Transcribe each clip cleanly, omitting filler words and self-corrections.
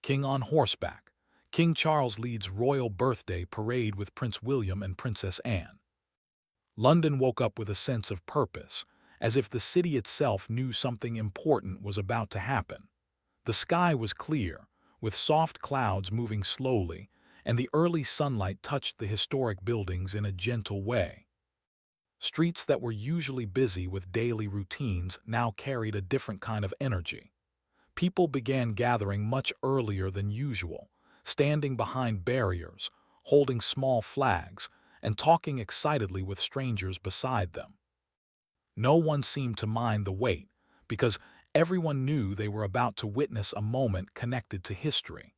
King on Horseback. King Charles leads royal birthday parade with Prince William and Princess Anne. London woke up with a sense of purpose, as if the city itself knew something important was about to happen. The sky was clear, with soft clouds moving slowly, and the early sunlight touched the historic buildings in a gentle way. Streets that were usually busy with daily routines now carried a different kind of energy. People began gathering much earlier than usual, standing behind barriers, holding small flags, and talking excitedly with strangers beside them. No one seemed to mind the wait, because everyone knew they were about to witness a moment connected to history.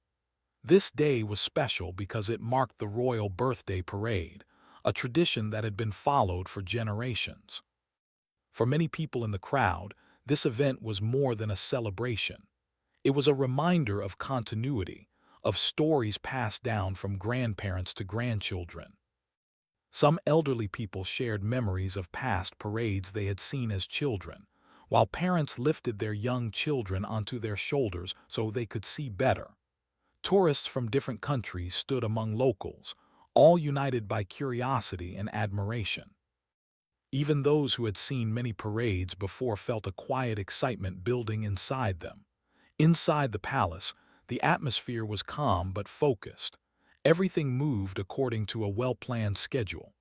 This day was special because it marked the royal birthday parade, a tradition that had been followed for generations. For many people in the crowd, this event was more than a celebration. It was a reminder of continuity, of stories passed down from grandparents to grandchildren. Some elderly people shared memories of past parades they had seen as children, while parents lifted their young children onto their shoulders so they could see better. Tourists from different countries stood among locals, all united by curiosity and admiration. Even those who had seen many parades before felt a quiet excitement building inside them. Inside the palace, the atmosphere was calm but focused. Everything moved according to a well-planned schedule.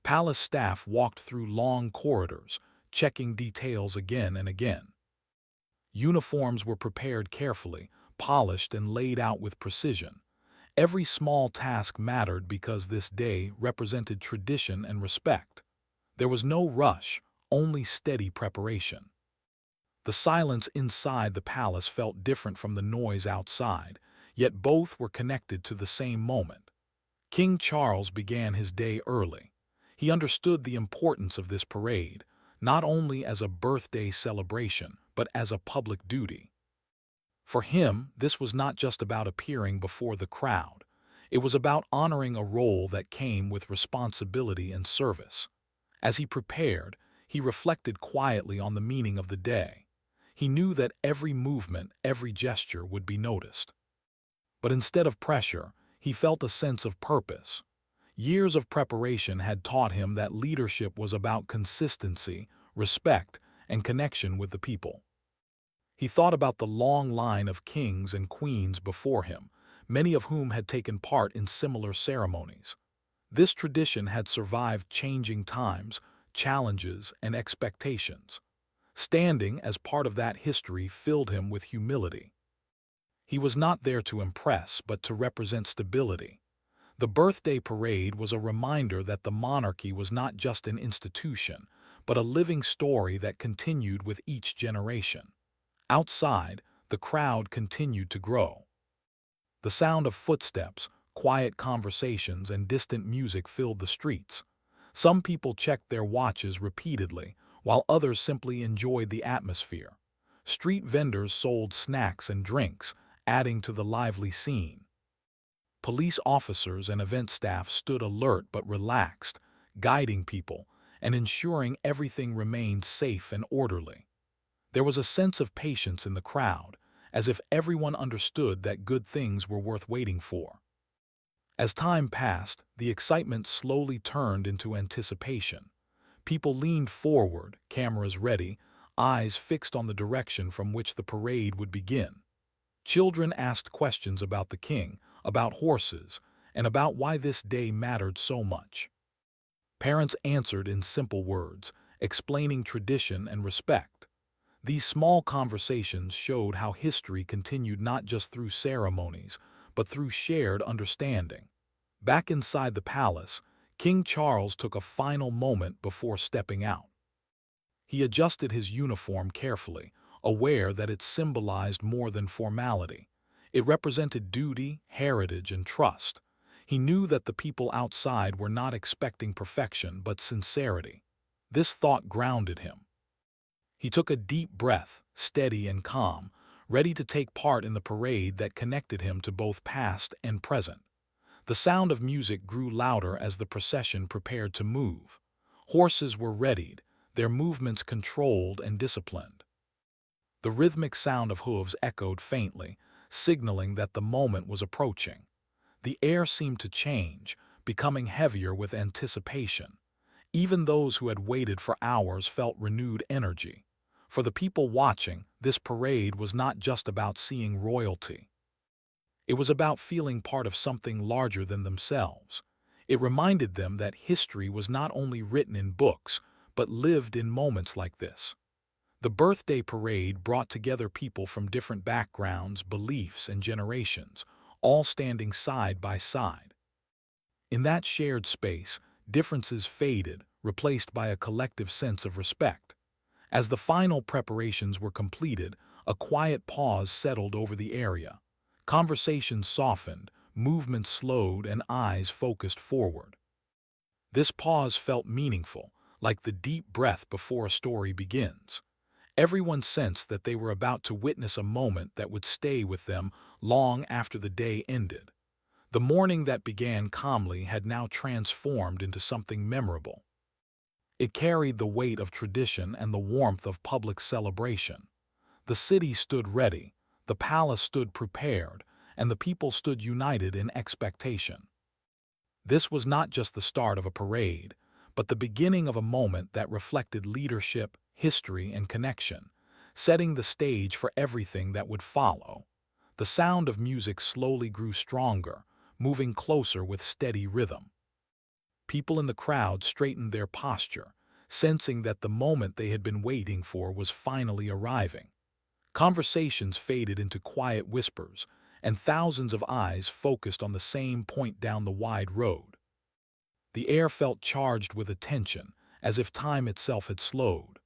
Palace staff walked through long corridors, checking details again and again. Uniforms were prepared carefully, polished and laid out with precision. Every small task mattered because this day represented tradition and respect. There was no rush, only steady preparation. The silence inside the palace felt different from the noise outside, yet both were connected to the same moment. King Charles began his day early. He understood the importance of this parade, not only as a birthday celebration, but as a public duty. For him, this was not just about appearing before the crowd. It was about honoring a role that came with responsibility and service. As he prepared, he reflected quietly on the meaning of the day. He knew that every movement, every gesture would be noticed. But instead of pressure, he felt a sense of purpose. Years of preparation had taught him that leadership was about consistency, respect, and connection with the people. He thought about the long line of kings and queens before him, many of whom had taken part in similar ceremonies. This tradition had survived changing times, challenges, and expectations. Standing as part of that history filled him with humility. He was not there to impress, but to represent stability. The birthday parade was a reminder that the monarchy was not just an institution, but a living story that continued with each generation. Outside, the crowd continued to grow. The sound of footsteps, quiet conversations, and distant music filled the streets. Some people checked their watches repeatedly, while others simply enjoyed the atmosphere. Street vendors sold snacks and drinks, adding to the lively scene. Police officers and event staff stood alert but relaxed, guiding people and ensuring everything remained safe and orderly. There was a sense of patience in the crowd, as if everyone understood that good things were worth waiting for. As time passed, the excitement slowly turned into anticipation. People leaned forward, cameras ready, eyes fixed on the direction from which the parade would begin. Children asked questions about the king, about horses, and about why this day mattered so much. Parents answered in simple words, explaining tradition and respect. These small conversations showed how history continued not just through ceremonies, but through shared understanding. Back inside the palace, King Charles took a final moment before stepping out. He adjusted his uniform carefully, aware that it symbolized more than formality. It represented duty, heritage, and trust. He knew that the people outside were not expecting perfection but sincerity. This thought grounded him. He took a deep breath, steady and calm, ready to take part in the parade that connected him to both past and present. The sound of music grew louder as the procession prepared to move. Horses were readied, their movements controlled and disciplined. The rhythmic sound of hooves echoed faintly, signaling that the moment was approaching. The air seemed to change, becoming heavier with anticipation. Even those who had waited for hours felt renewed energy. For the people watching, this parade was not just about seeing royalty. It was about feeling part of something larger than themselves. It reminded them that history was not only written in books, but lived in moments like this. The birthday parade brought together people from different backgrounds, beliefs, and generations, all standing side by side. In that shared space, differences faded, replaced by a collective sense of respect. As the final preparations were completed, a quiet pause settled over the area. Conversations softened, movements slowed, and eyes focused forward. This pause felt meaningful, like the deep breath before a story begins. Everyone sensed that they were about to witness a moment that would stay with them long after the day ended. The morning that began calmly had now transformed into something memorable. It carried the weight of tradition and the warmth of public celebration. The city stood ready, the palace stood prepared, and the people stood united in expectation. This was not just the start of a parade, but the beginning of a moment that reflected leadership, history, and connection, setting the stage for everything that would follow. The sound of music slowly grew stronger, moving closer with steady rhythm. People in the crowd straightened their posture, sensing that the moment they had been waiting for was finally arriving. Conversations faded into quiet whispers, and thousands of eyes focused on the same point down the wide road. The air felt charged with attention, as if time itself had slowed.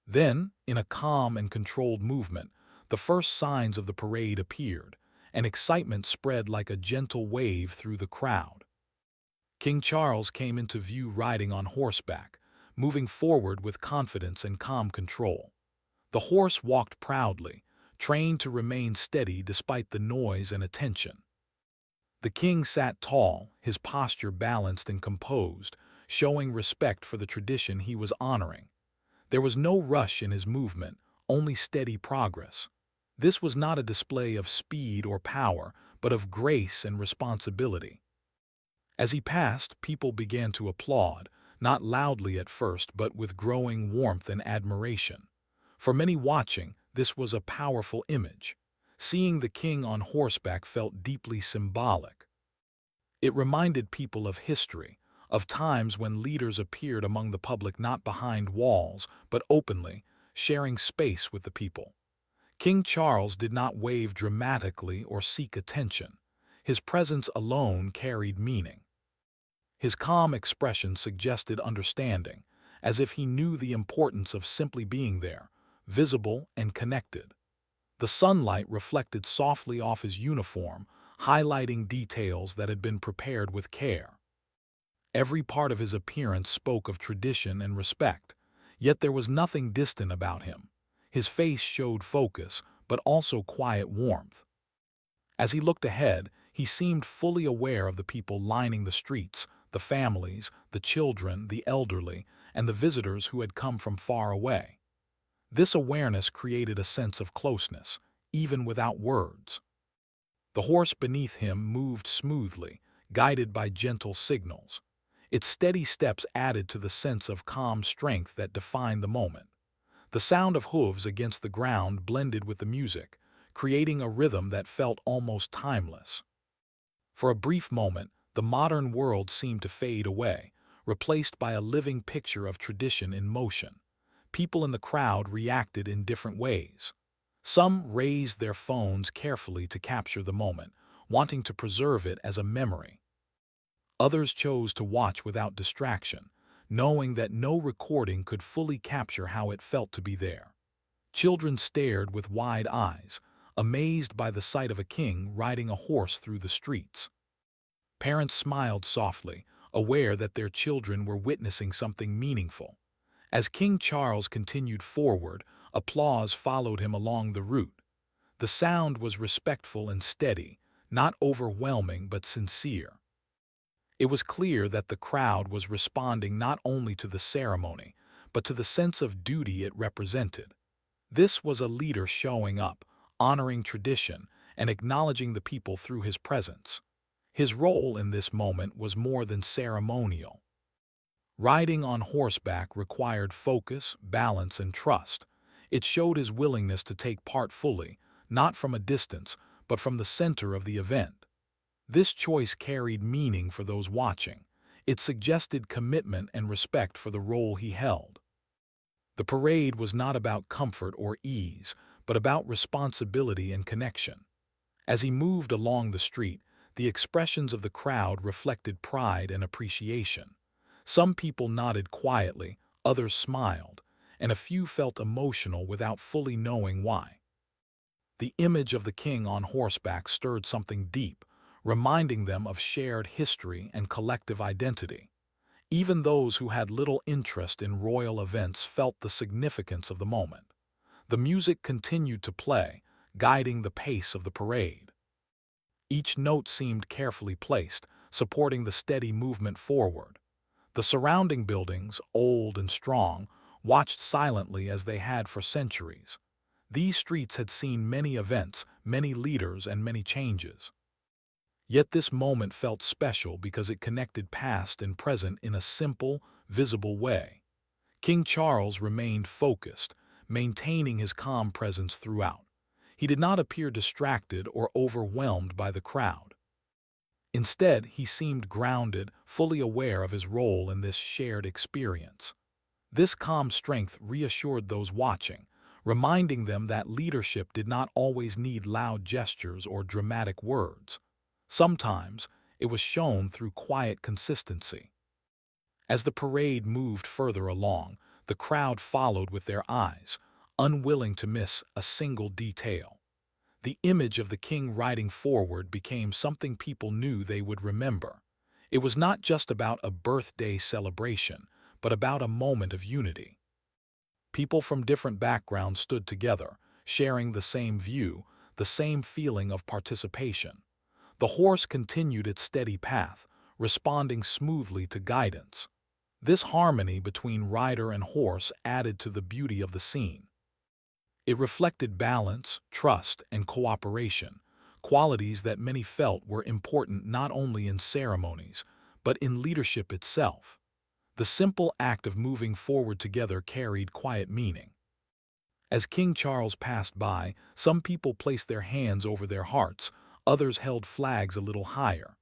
Then, in a calm and controlled movement, the first signs of the parade appeared, and excitement spread like a gentle wave through the crowd. King Charles came into view riding on horseback, moving forward with confidence and calm control. The horse walked proudly, trained to remain steady despite the noise and attention. The king sat tall, his posture balanced and composed, showing respect for the tradition he was honoring. There was no rush in his movement, only steady progress. This was not a display of speed or power, but of grace and responsibility. As he passed, people began to applaud, not loudly at first, but with growing warmth and admiration. For many watching, this was a powerful image. Seeing the king on horseback felt deeply symbolic. It reminded people of history, of times when leaders appeared among the public not behind walls, but openly, sharing space with the people. King Charles did not wave dramatically or seek attention. His presence alone carried meaning. His calm expression suggested understanding, as if he knew the importance of simply being there, visible and connected. The sunlight reflected softly off his uniform, highlighting details that had been prepared with care. Every part of his appearance spoke of tradition and respect, yet there was nothing distant about him. His face showed focus, but also quiet warmth. As he looked ahead, he seemed fully aware of the people lining the streets, the families, the children, the elderly, and the visitors who had come from far away. This awareness created a sense of closeness, even without words. The horse beneath him moved smoothly, guided by gentle signals. Its steady steps added to the sense of calm strength that defined the moment. The sound of hooves against the ground blended with the music, creating a rhythm that felt almost timeless. For a brief moment, the modern world seemed to fade away, replaced by a living picture of tradition in motion. People in the crowd reacted in different ways. Some raised their phones carefully to capture the moment, wanting to preserve it as a memory. Others chose to watch without distraction, knowing that no recording could fully capture how it felt to be there. Children stared with wide eyes, amazed by the sight of a king riding a horse through the streets. Parents smiled softly, aware that their children were witnessing something meaningful. As King Charles continued forward, applause followed him along the route. The sound was respectful and steady, not overwhelming but sincere. It was clear that the crowd was responding not only to the ceremony, but to the sense of duty it represented. This was a leader showing up, honoring tradition, and acknowledging the people through his presence. His role in this moment was more than ceremonial. Riding on horseback required focus, balance, and trust. It showed his willingness to take part fully, not from a distance, but from the center of the event. This choice carried meaning for those watching. It suggested commitment and respect for the role he held. The parade was not about comfort or ease, but about responsibility and connection. As he moved along the street, the expressions of the crowd reflected pride and appreciation. Some people nodded quietly, others smiled, and a few felt emotional without fully knowing why. The image of the king on horseback stirred something deep, reminding them of shared history and collective identity. Even those who had little interest in royal events felt the significance of the moment. The music continued to play, guiding the pace of the parade. Each note seemed carefully placed, supporting the steady movement forward. The surrounding buildings, old and strong, watched silently as they had for centuries. These streets had seen many events, many leaders, and many changes. Yet this moment felt special because it connected past and present in a simple, visible way. King Charles remained focused, maintaining his calm presence throughout. He did not appear distracted or overwhelmed by the crowd. Instead, he seemed grounded, fully aware of his role in this shared experience. This calm strength reassured those watching, reminding them that leadership did not always need loud gestures or dramatic words. Sometimes, it was shown through quiet consistency. As the parade moved further along, the crowd followed with their eyes, unwilling to miss a single detail. The image of the king riding forward became something people knew they would remember. It was not just about a birthday celebration, but about a moment of unity. People from different backgrounds stood together, sharing the same view, the same feeling of participation. The horse continued its steady path, responding smoothly to guidance. This harmony between rider and horse added to the beauty of the scene. It reflected balance, trust, and cooperation, qualities that many felt were important not only in ceremonies, but in leadership itself. The simple act of moving forward together carried quiet meaning. As King Charles passed by, some people placed their hands over their hearts, others held flags a little higher.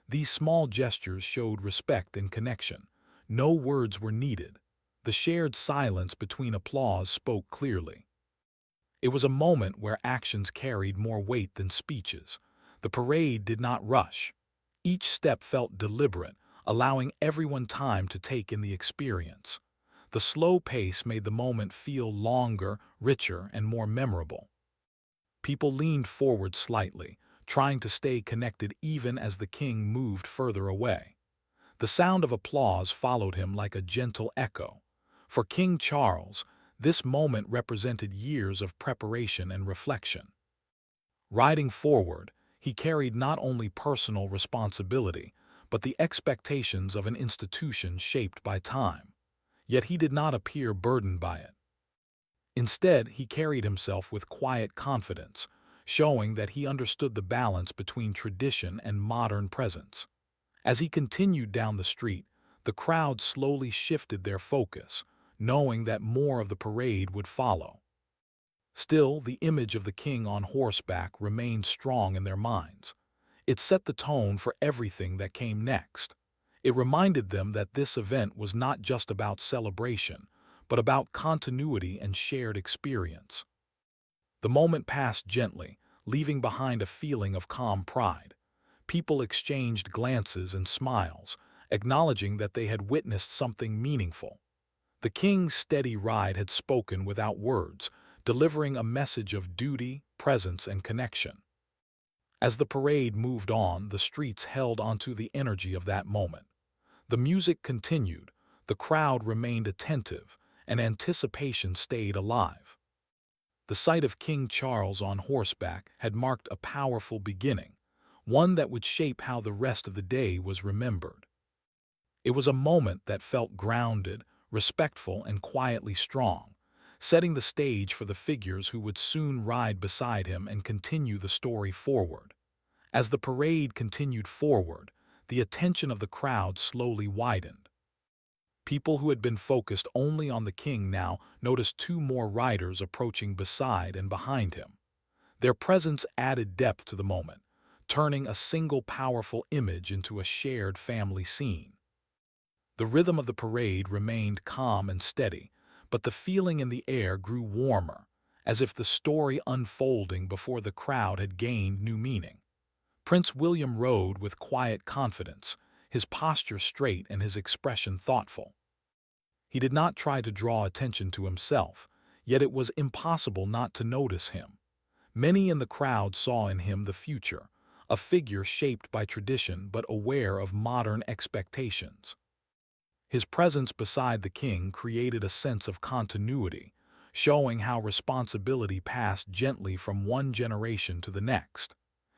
These small gestures showed respect and connection. No words were needed. The shared silence between applause spoke clearly. It was a moment where actions carried more weight than speeches. The parade did not rush. Each step felt deliberate, allowing everyone time to take in the experience. The slow pace made the moment feel longer, richer, and more memorable. People leaned forward slightly, trying to stay connected even as the king moved further away. The sound of applause followed him like a gentle echo. For King Charles, this moment represented years of preparation and reflection. Riding forward, he carried not only personal responsibility, but the expectations of an institution shaped by time. Yet he did not appear burdened by it. Instead, he carried himself with quiet confidence, showing that he understood the balance between tradition and modern presence. As he continued down the street, the crowd slowly shifted their focus, knowing that more of the parade would follow. Still, the image of the king on horseback remained strong in their minds. It set the tone for everything that came next. It reminded them that this event was not just about celebration, but about continuity and shared experience. The moment passed gently, leaving behind a feeling of calm pride. People exchanged glances and smiles, acknowledging that they had witnessed something meaningful. The king's steady ride had spoken without words, delivering a message of duty, presence, and connection. As the parade moved on, the streets held onto the energy of that moment. The music continued, the crowd remained attentive, and anticipation stayed alive. The sight of King Charles on horseback had marked a powerful beginning, one that would shape how the rest of the day was remembered. It was a moment that felt grounded, respectful, and quietly strong, setting the stage for the figures who would soon ride beside him and continue the story forward. As the parade continued forward, the attention of the crowd slowly widened. People who had been focused only on the king now noticed two more riders approaching beside and behind him. Their presence added depth to the moment, turning a single powerful image into a shared family scene. The rhythm of the parade remained calm and steady, but the feeling in the air grew warmer, as if the story unfolding before the crowd had gained new meaning. Prince William rode with quiet confidence, his posture straight and his expression thoughtful. He did not try to draw attention to himself, yet it was impossible not to notice him. Many in the crowd saw in him the future, a figure shaped by tradition but aware of modern expectations. His presence beside the king created a sense of continuity, showing how responsibility passed gently from one generation to the next.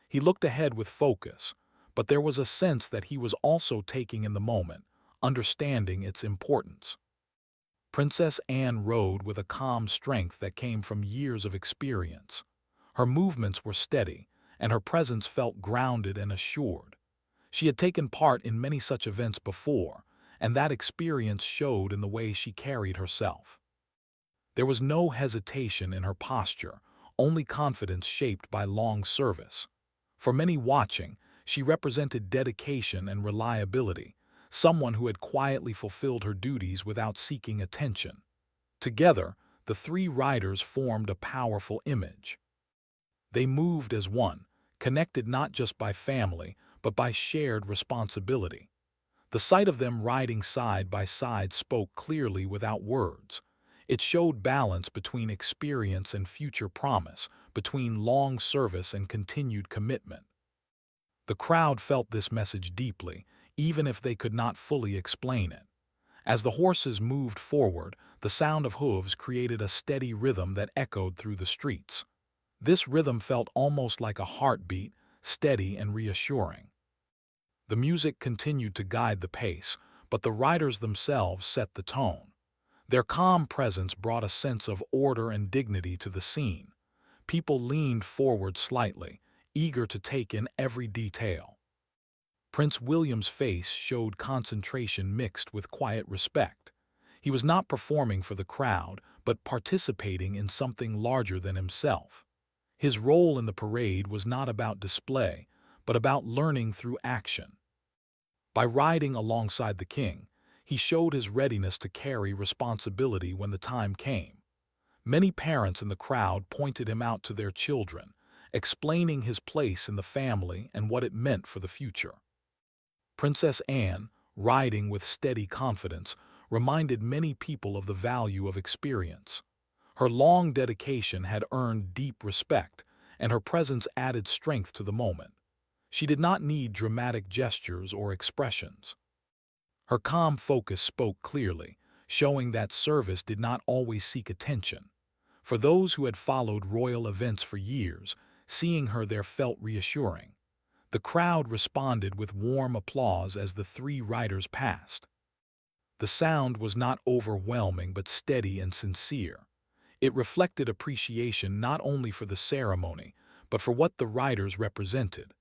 He looked ahead with focus, but there was a sense that he was also taking in the moment, understanding its importance. Princess Anne rode with a calm strength that came from years of experience. Her movements were steady, and her presence felt grounded and assured. She had taken part in many such events before, and that experience showed in the way she carried herself. There was no hesitation in her posture, only confidence shaped by long service. For many watching, she represented dedication and reliability, someone who had quietly fulfilled her duties without seeking attention. Together, the three riders formed a powerful image. They moved as one, connected not just by family, but by shared responsibility. The sight of them riding side by side spoke clearly without words. It showed balance between experience and future promise, between long service and continued commitment. The crowd felt this message deeply, even if they could not fully explain it. As the horses moved forward, the sound of hooves created a steady rhythm that echoed through the streets. This rhythm felt almost like a heartbeat, steady and reassuring. The music continued to guide the pace, but the riders themselves set the tone. Their calm presence brought a sense of order and dignity to the scene. People leaned forward slightly, eager to take in every detail. Prince William's face showed concentration mixed with quiet respect. He was not performing for the crowd, but participating in something larger than himself. His role in the parade was not about display, but about learning through action. By riding alongside the king, he showed his readiness to carry responsibility when the time came. Many parents in the crowd pointed him out to their children, explaining his place in the family and what it meant for the future. Princess Anne, riding with steady confidence, reminded many people of the value of experience. Her long dedication had earned deep respect, and her presence added strength to the moment. She did not need dramatic gestures or expressions. Her calm focus spoke clearly, showing that service did not always seek attention. For those who had followed royal events for years, seeing her there felt reassuring. The crowd responded with warm applause as the three riders passed. The sound was not overwhelming but steady and sincere. It reflected appreciation not only for the ceremony, but for what the riders represented.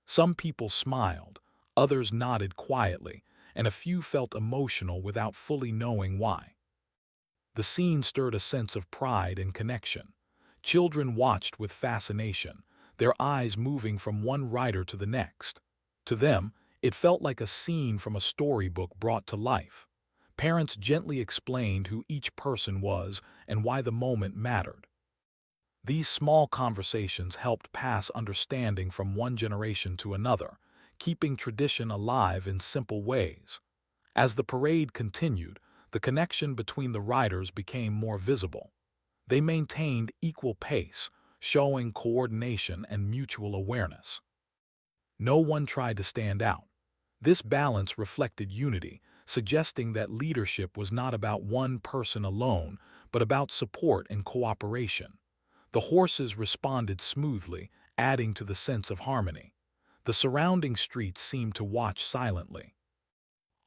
Some people smiled, others nodded quietly, and a few felt emotional without fully knowing why. The scene stirred a sense of pride and connection. Children watched with fascination, their eyes moving from one rider to the next. To them, it felt like a scene from a storybook brought to life. Parents gently explained who each person was and why the moment mattered. These small conversations helped pass understanding from one generation to another, keeping tradition alive in simple ways. As the parade continued, the connection between the riders became more visible. They maintained equal pace, showing coordination and mutual awareness. No one tried to stand out. This balance reflected unity, suggesting that leadership was not about one person alone, but about support and cooperation. The horses responded smoothly, adding to the sense of harmony. The surrounding streets seemed to watch silently.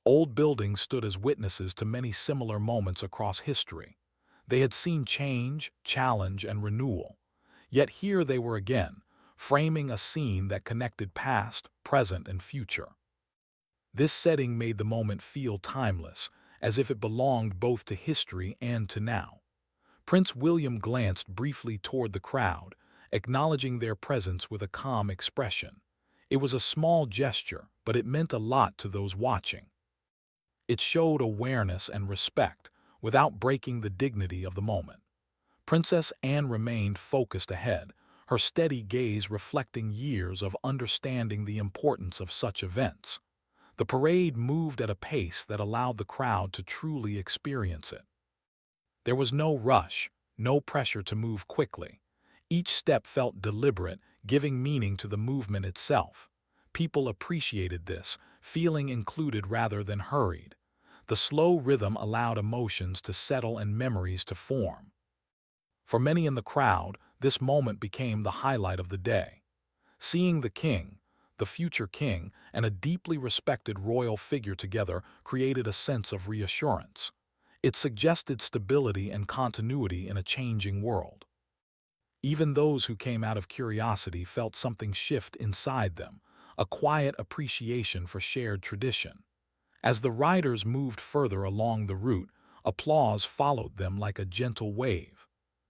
Old buildings stood as witnesses to many similar moments across history. They had seen change, challenge, and renewal. Yet here they were again, framing a scene that connected past, present, and future. This setting made the moment feel timeless, as if it belonged both to history and to now. Prince William glanced briefly toward the crowd, acknowledging their presence with a calm expression. It was a small gesture, but it meant a lot to those watching. It showed awareness and respect, without breaking the dignity of the moment. Princess Anne remained focused ahead, her steady gaze reflecting years of understanding the importance of such events. The parade moved at a pace that allowed the crowd to truly experience it. There was no rush, no pressure to move quickly. Each step felt deliberate, giving meaning to the movement itself. People appreciated this, feeling included rather than hurried. The slow rhythm allowed emotions to settle and memories to form. For many in the crowd, this moment became the highlight of the day. Seeing the king, the future king, and a deeply respected royal figure together created a sense of reassurance. It suggested stability and continuity in a changing world. Even those who came out of curiosity felt something shift inside them, a quiet appreciation for shared tradition. As the riders moved further along the route, applause followed them like a gentle wave.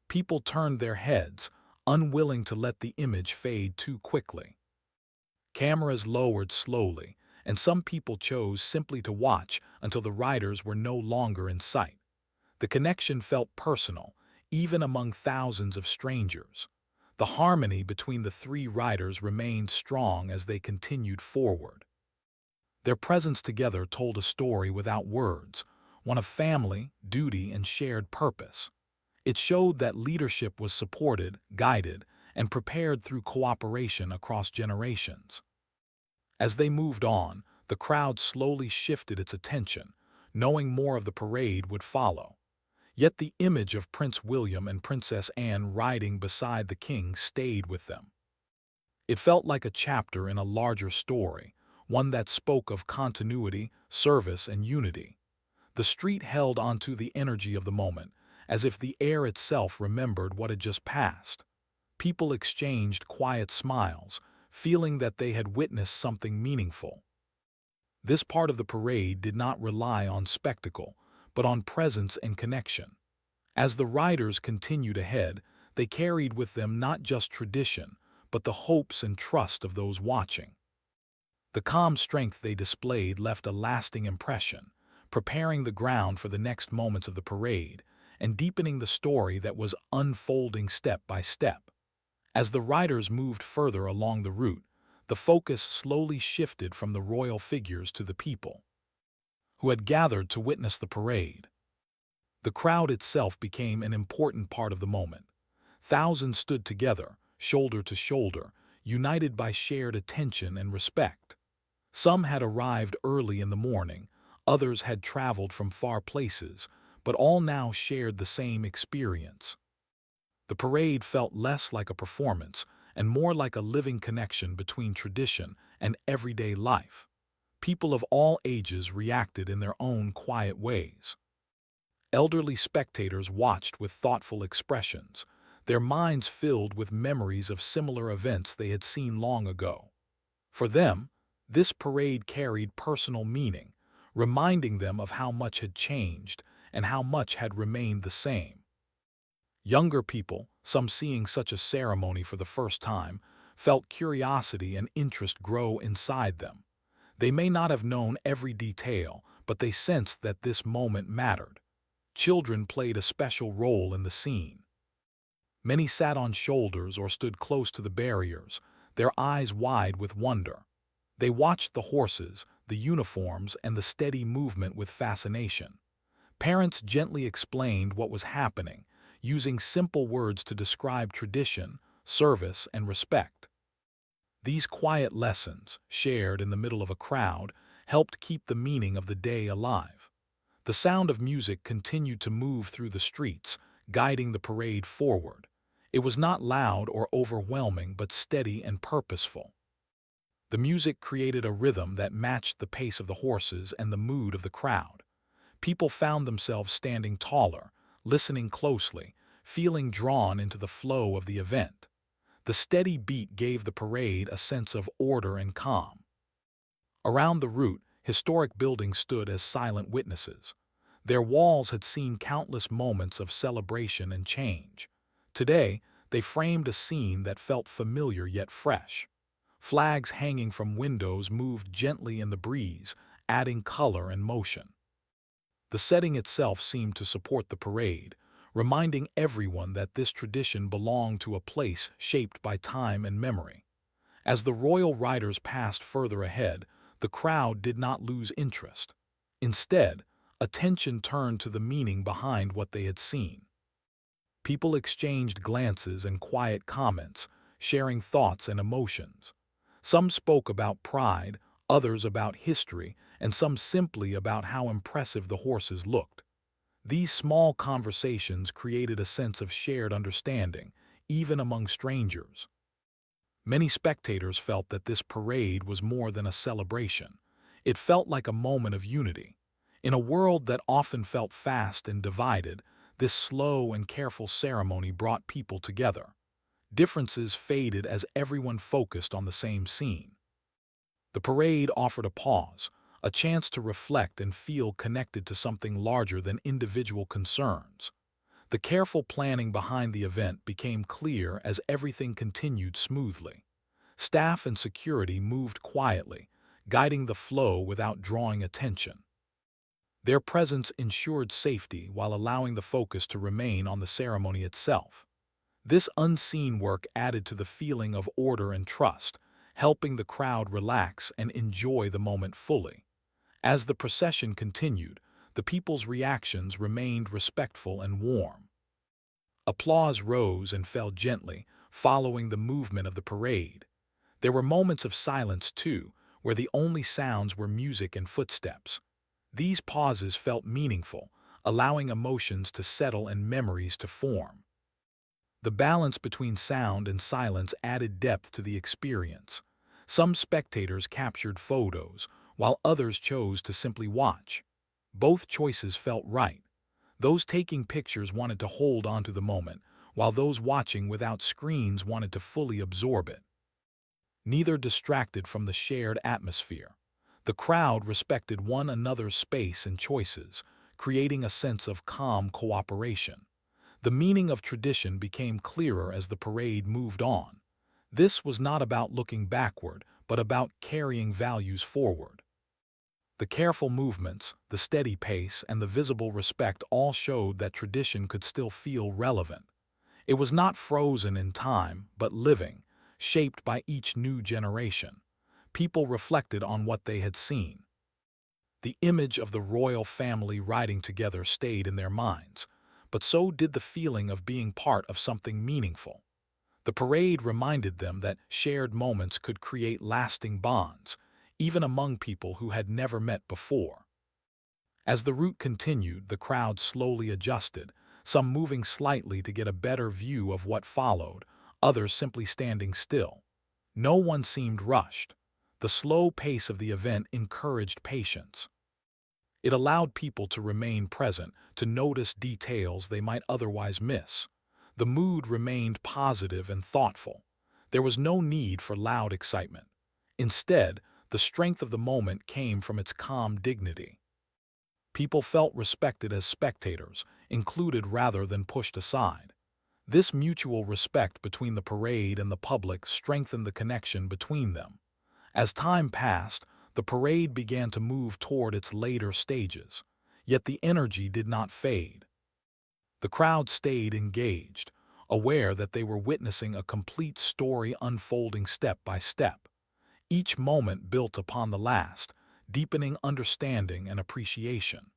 People turned their heads, unwilling to let the image fade too quickly. Cameras lowered slowly, and some people chose simply to watch until the riders were no longer in sight. The connection felt personal, even among thousands of strangers. The harmony between the three riders remained strong as they continued forward. Their presence together told a story without words, one of family, duty, and shared purpose. It showed that leadership was supported, guided, and prepared through cooperation across generations. As they moved on, the crowd slowly shifted its attention, knowing more of the parade would follow. Yet the image of Prince William and Princess Anne riding beside the king stayed with them. It felt like a chapter in a larger story, one that spoke of continuity, service, and unity. The street held onto the energy of the moment, as if the air itself remembered what had just passed. People exchanged quiet smiles, feeling that they had witnessed something meaningful. This part of the parade did not rely on spectacle, but on presence and connection. As the riders continued ahead, they carried with them not just tradition, but the hopes and trust of those watching. The calm strength they displayed left a lasting impression, preparing the ground for the next moments of the parade and deepening the story that was unfolding step by step. As the riders moved further along the route, the focus slowly shifted from the royal figures to the people, who had gathered to witness the parade. The crowd itself became an important part of the moment. Thousands stood together, shoulder to shoulder, united by shared attention and respect. Some had arrived early in the morning, others had traveled from far places, but all now shared the same experience. The parade felt less like a performance and more like a living connection between tradition and everyday life. People of all ages reacted in their own quiet ways. Elderly spectators watched with thoughtful expressions, their minds filled with memories of similar events they had seen long ago. For them, this parade carried personal meaning, reminding them of how much had changed and how much had remained the same. Younger people, some seeing such a ceremony for the first time, felt curiosity and interest grow inside them. They may not have known every detail, but they sensed that this moment mattered. Children played a special role in the scene. Many sat on shoulders or stood close to the barriers, their eyes wide with wonder. They watched the horses, the uniforms, and the steady movement with fascination. Parents gently explained what was happening, using simple words to describe tradition, service, and respect. These quiet lessons, shared in the middle of a crowd, helped keep the meaning of the day alive. The sound of music continued to move through the streets, guiding the parade forward. It was not loud or overwhelming, but steady and purposeful. The music created a rhythm that matched the pace of the horses and the mood of the crowd. People found themselves standing taller, listening closely, feeling drawn into the flow of the event. The steady beat gave the parade a sense of order and calm. Around the route, historic buildings stood as silent witnesses. Their walls had seen countless moments of celebration and change. Today, they framed a scene that felt familiar yet fresh. Flags hanging from windows moved gently in the breeze, adding color and motion. The setting itself seemed to support the parade, reminding everyone that this tradition belonged to a place shaped by time and memory. As the royal riders passed further ahead, the crowd did not lose interest. Instead, attention turned to the meaning behind what they had seen. People exchanged glances and quiet comments, sharing thoughts and emotions. Some spoke about pride, others about history, and some simply about how impressive the horses looked. These small conversations created a sense of shared understanding, even among strangers. Many spectators felt that this parade was more than a celebration. It felt like a moment of unity. In a world that often felt fast and divided, this slow and careful ceremony brought people together. Differences faded as everyone focused on the same scene. The parade offered a pause, a chance to reflect and feel connected to something larger than individual concerns. The careful planning behind the event became clear as everything continued smoothly. Staff and security moved quietly, guiding the flow without drawing attention. Their presence ensured safety while allowing the focus to remain on the ceremony itself. This unseen work added to the feeling of order and trust, helping the crowd relax and enjoy the moment fully. As the procession continued, the people's reactions remained respectful and warm. Applause rose and fell gently, following the movement of the parade. There were moments of silence, too, where the only sounds were music and footsteps. These pauses felt meaningful, allowing emotions to settle and memories to form. The balance between sound and silence added depth to the experience. Some spectators captured photos, while others chose to simply watch. Both choices felt right. Those taking pictures wanted to hold onto the moment, while those watching without screens wanted to fully absorb it. Neither distracted from the shared atmosphere. The crowd respected one another's space and choices, creating a sense of calm cooperation. The meaning of tradition became clearer as the parade moved on. This was not about looking backward, but about carrying values forward. The careful movements, the steady pace, and the visible respect all showed that tradition could still feel relevant. It was not frozen in time, but living, shaped by each new generation. People reflected on what they had seen. The image of the royal family riding together stayed in their minds, but so did the feeling of being part of something meaningful. The parade reminded them that shared moments could create lasting bonds, even among people who had never met before. As the route continued, the crowd slowly adjusted, some moving slightly to get a better view of what followed, others simply standing still. No one seemed rushed. The slow pace of the event encouraged patience. It allowed people to remain present, to notice details they might otherwise miss. The mood remained positive and thoughtful. There was no need for loud excitement. Instead, the strength of the moment came from its calm dignity. People felt respected as spectators, included rather than pushed aside. This mutual respect between the parade and the public strengthened the connection between them. As time passed, the parade began to move toward its later stages, yet the energy did not fade. The crowd stayed engaged, aware that they were witnessing a complete story unfolding step by step. Each moment built upon the last, deepening understanding and appreciation.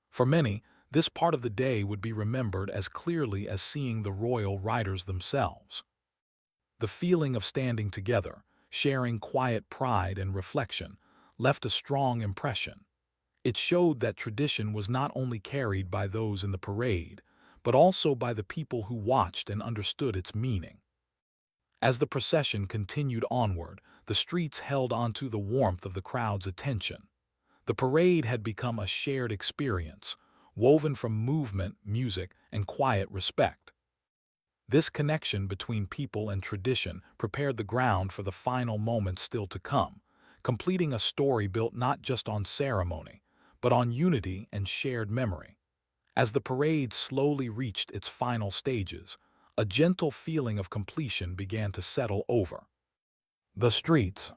For many, this part of the day would be remembered as clearly as seeing the royal riders themselves. The feeling of standing together, sharing quiet pride and reflection, left a strong impression. It showed that tradition was not only carried by those in the parade, but also by the people who watched and understood its meaning. As the procession continued onward, the streets held onto the warmth of the crowd's attention. The parade had become a shared experience, woven from movement, music, and quiet respect. This connection between people and tradition prepared the ground for the final moments still to come, completing a story built not just on ceremony, but on unity and shared memory. As the parade slowly reached its final stages, a gentle feeling of completion began to settle over the streets.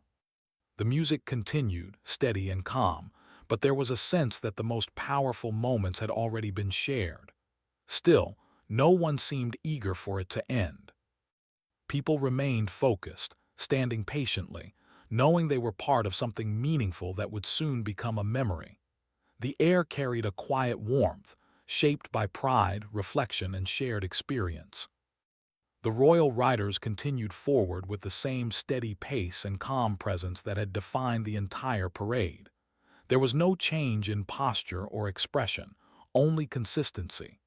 The music continued, steady and calm, but there was a sense that the most powerful moments had already been shared. Still, no one seemed eager for it to end. People remained focused, standing patiently, knowing they were part of something meaningful that would soon become a memory. The air carried a quiet warmth, shaped by pride, reflection, and shared experience. The royal riders continued forward with the same steady pace and calm presence that had defined the entire parade. There was no change in posture or expression, only consistency.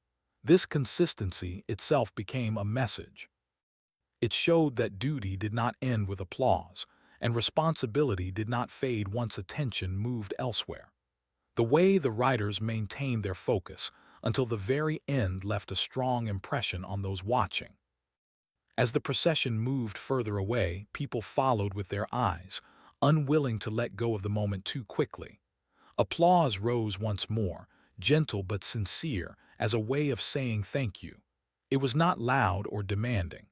This consistency itself became a message. It showed that duty did not end with applause, and responsibility did not fade once attention moved elsewhere. The way the riders maintained their focus until the very end left a strong impression on those watching. As the procession moved further away, people followed with their eyes, unwilling to let go of the moment too quickly. Applause rose once more, gentle but sincere, as a way of saying thank you. It was not loud or demanding.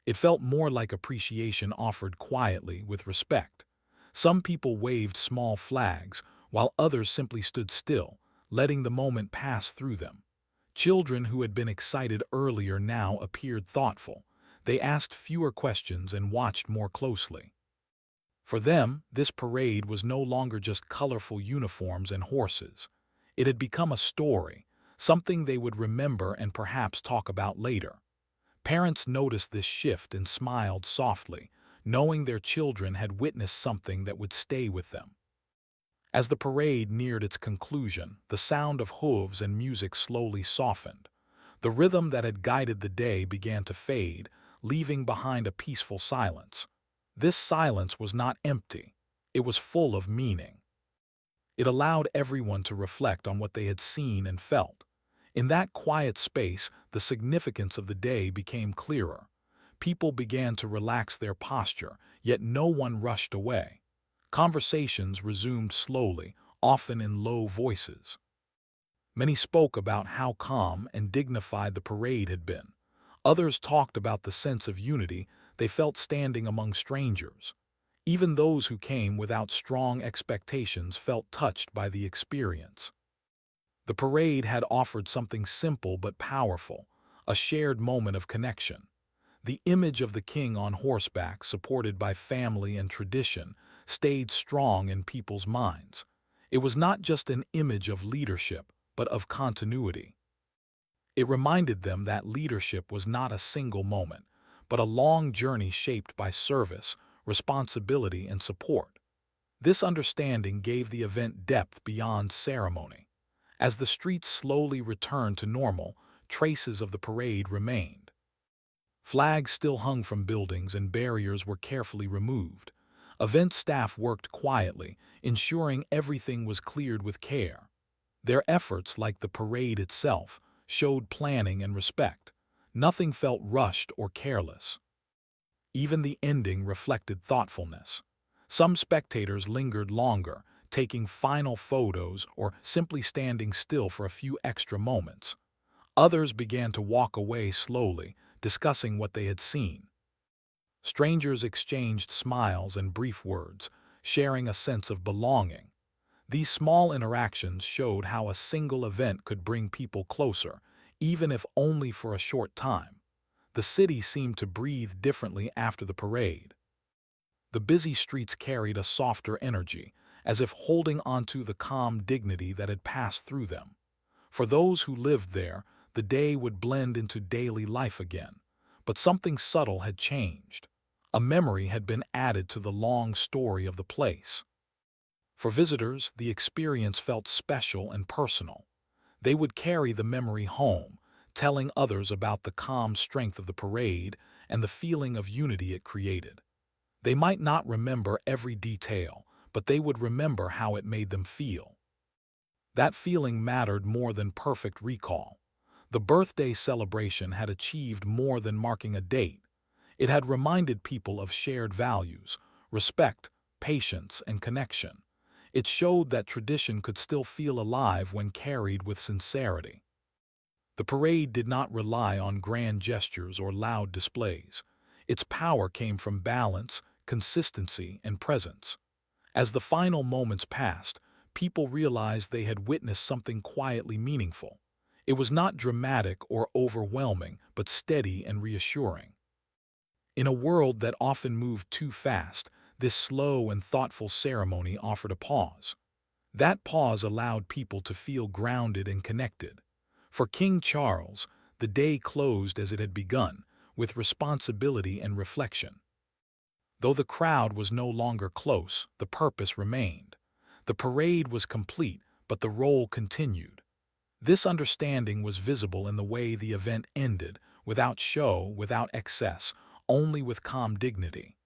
It felt more like appreciation offered quietly, with respect. Some people waved small flags, while others simply stood still, letting the moment pass through them. Children who had been excited earlier now appeared thoughtful. They asked fewer questions and watched more closely. For them, this parade was no longer just colorful uniforms and horses. It had become a story, something they would remember and perhaps talk about later. Parents noticed this shift and smiled softly, knowing their children had witnessed something that would stay with them. As the parade neared its conclusion, the sound of hooves and music slowly softened. The rhythm that had guided the day began to fade, leaving behind a peaceful silence. This silence was not empty. It was full of meaning. It allowed everyone to reflect on what they had seen and felt. In that quiet space, the significance of the day became clearer. People began to relax their posture, yet no one rushed away. Conversations resumed slowly, often in low voices. Many spoke about how calm and dignified the parade had been. Others talked about the sense of unity they felt standing among strangers. Even those who came without strong expectations felt touched by the experience. The parade had offered something simple but powerful, a shared moment of connection. The image of the king on horseback, supported by family and tradition, stayed strong in people's minds. It was not just an image of leadership, but of continuity. It reminded them that leadership was not a single moment, but a long journey shaped by service, responsibility, and support. This understanding gave the event depth beyond ceremony. As the streets slowly returned to normal, traces of the parade remained. Flags still hung from buildings and barriers were carefully removed. Event staff worked quietly, ensuring everything was cleared with care. Their efforts, like the parade itself, showed planning and respect. Nothing felt rushed or careless. Even the ending reflected thoughtfulness. Some spectators lingered longer, taking final photos or simply standing still for a few extra moments. Others began to walk away slowly, discussing what they had seen. Strangers exchanged smiles and brief words, sharing a sense of belonging. These small interactions showed how a single event could bring people closer, even if only for a short time. The city seemed to breathe differently after the parade. The busy streets carried a softer energy, as if holding onto the calm dignity that had passed through them. For those who lived there, the day would blend into daily life again. But something subtle had changed. A memory had been added to the long story of the place. For visitors, the experience felt special and personal. They would carry the memory home, telling others about the calm strength of the parade and the feeling of unity it created. They might not remember every detail, but they would remember how it made them feel. That feeling mattered more than perfect recall. The birthday celebration had achieved more than marking a date. It had reminded people of shared values, respect, patience, and connection. It showed that tradition could still feel alive when carried with sincerity. The parade did not rely on grand gestures or loud displays. Its power came from balance, consistency, and presence. As the final moments passed, people realized they had witnessed something quietly meaningful. It was not dramatic or overwhelming, but steady and reassuring. In a world that often moved too fast, this slow and thoughtful ceremony offered a pause. That pause allowed people to feel grounded and connected. For King Charles, the day closed as it had begun, with responsibility and reflection. Though the crowd was no longer close, the purpose remained. The parade was complete, but the role continued. This understanding was visible in the way the event ended, without show, without excess, only with calm dignity.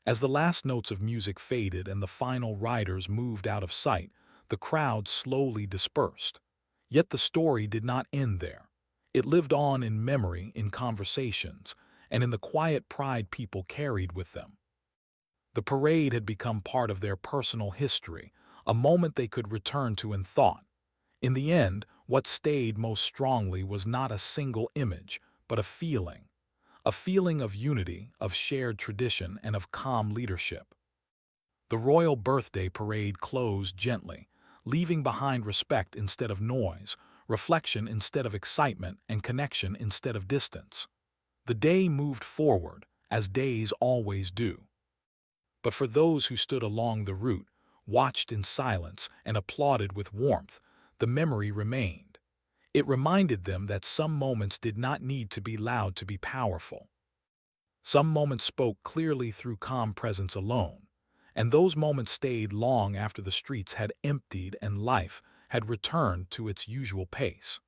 As the last notes of music faded and the final riders moved out of sight, the crowd slowly dispersed. Yet the story did not end there. It lived on in memory, in conversations, and in the quiet pride people carried with them. The parade had become part of their personal history, a moment they could return to in thought. In the end, what stayed most strongly was not a single image, but a feeling of unity, of shared tradition, and of calm leadership. The royal birthday parade closed gently, leaving behind respect instead of noise, reflection instead of excitement, and connection instead of distance. The day moved forward, as days always do. But for those who stood along the route, watched in silence, and applauded with warmth, the memory remained. It reminded them that some moments did not need to be loud to be powerful. Some moments spoke clearly through calm presence alone, and those moments stayed long after the streets had emptied and life had returned to its usual pace.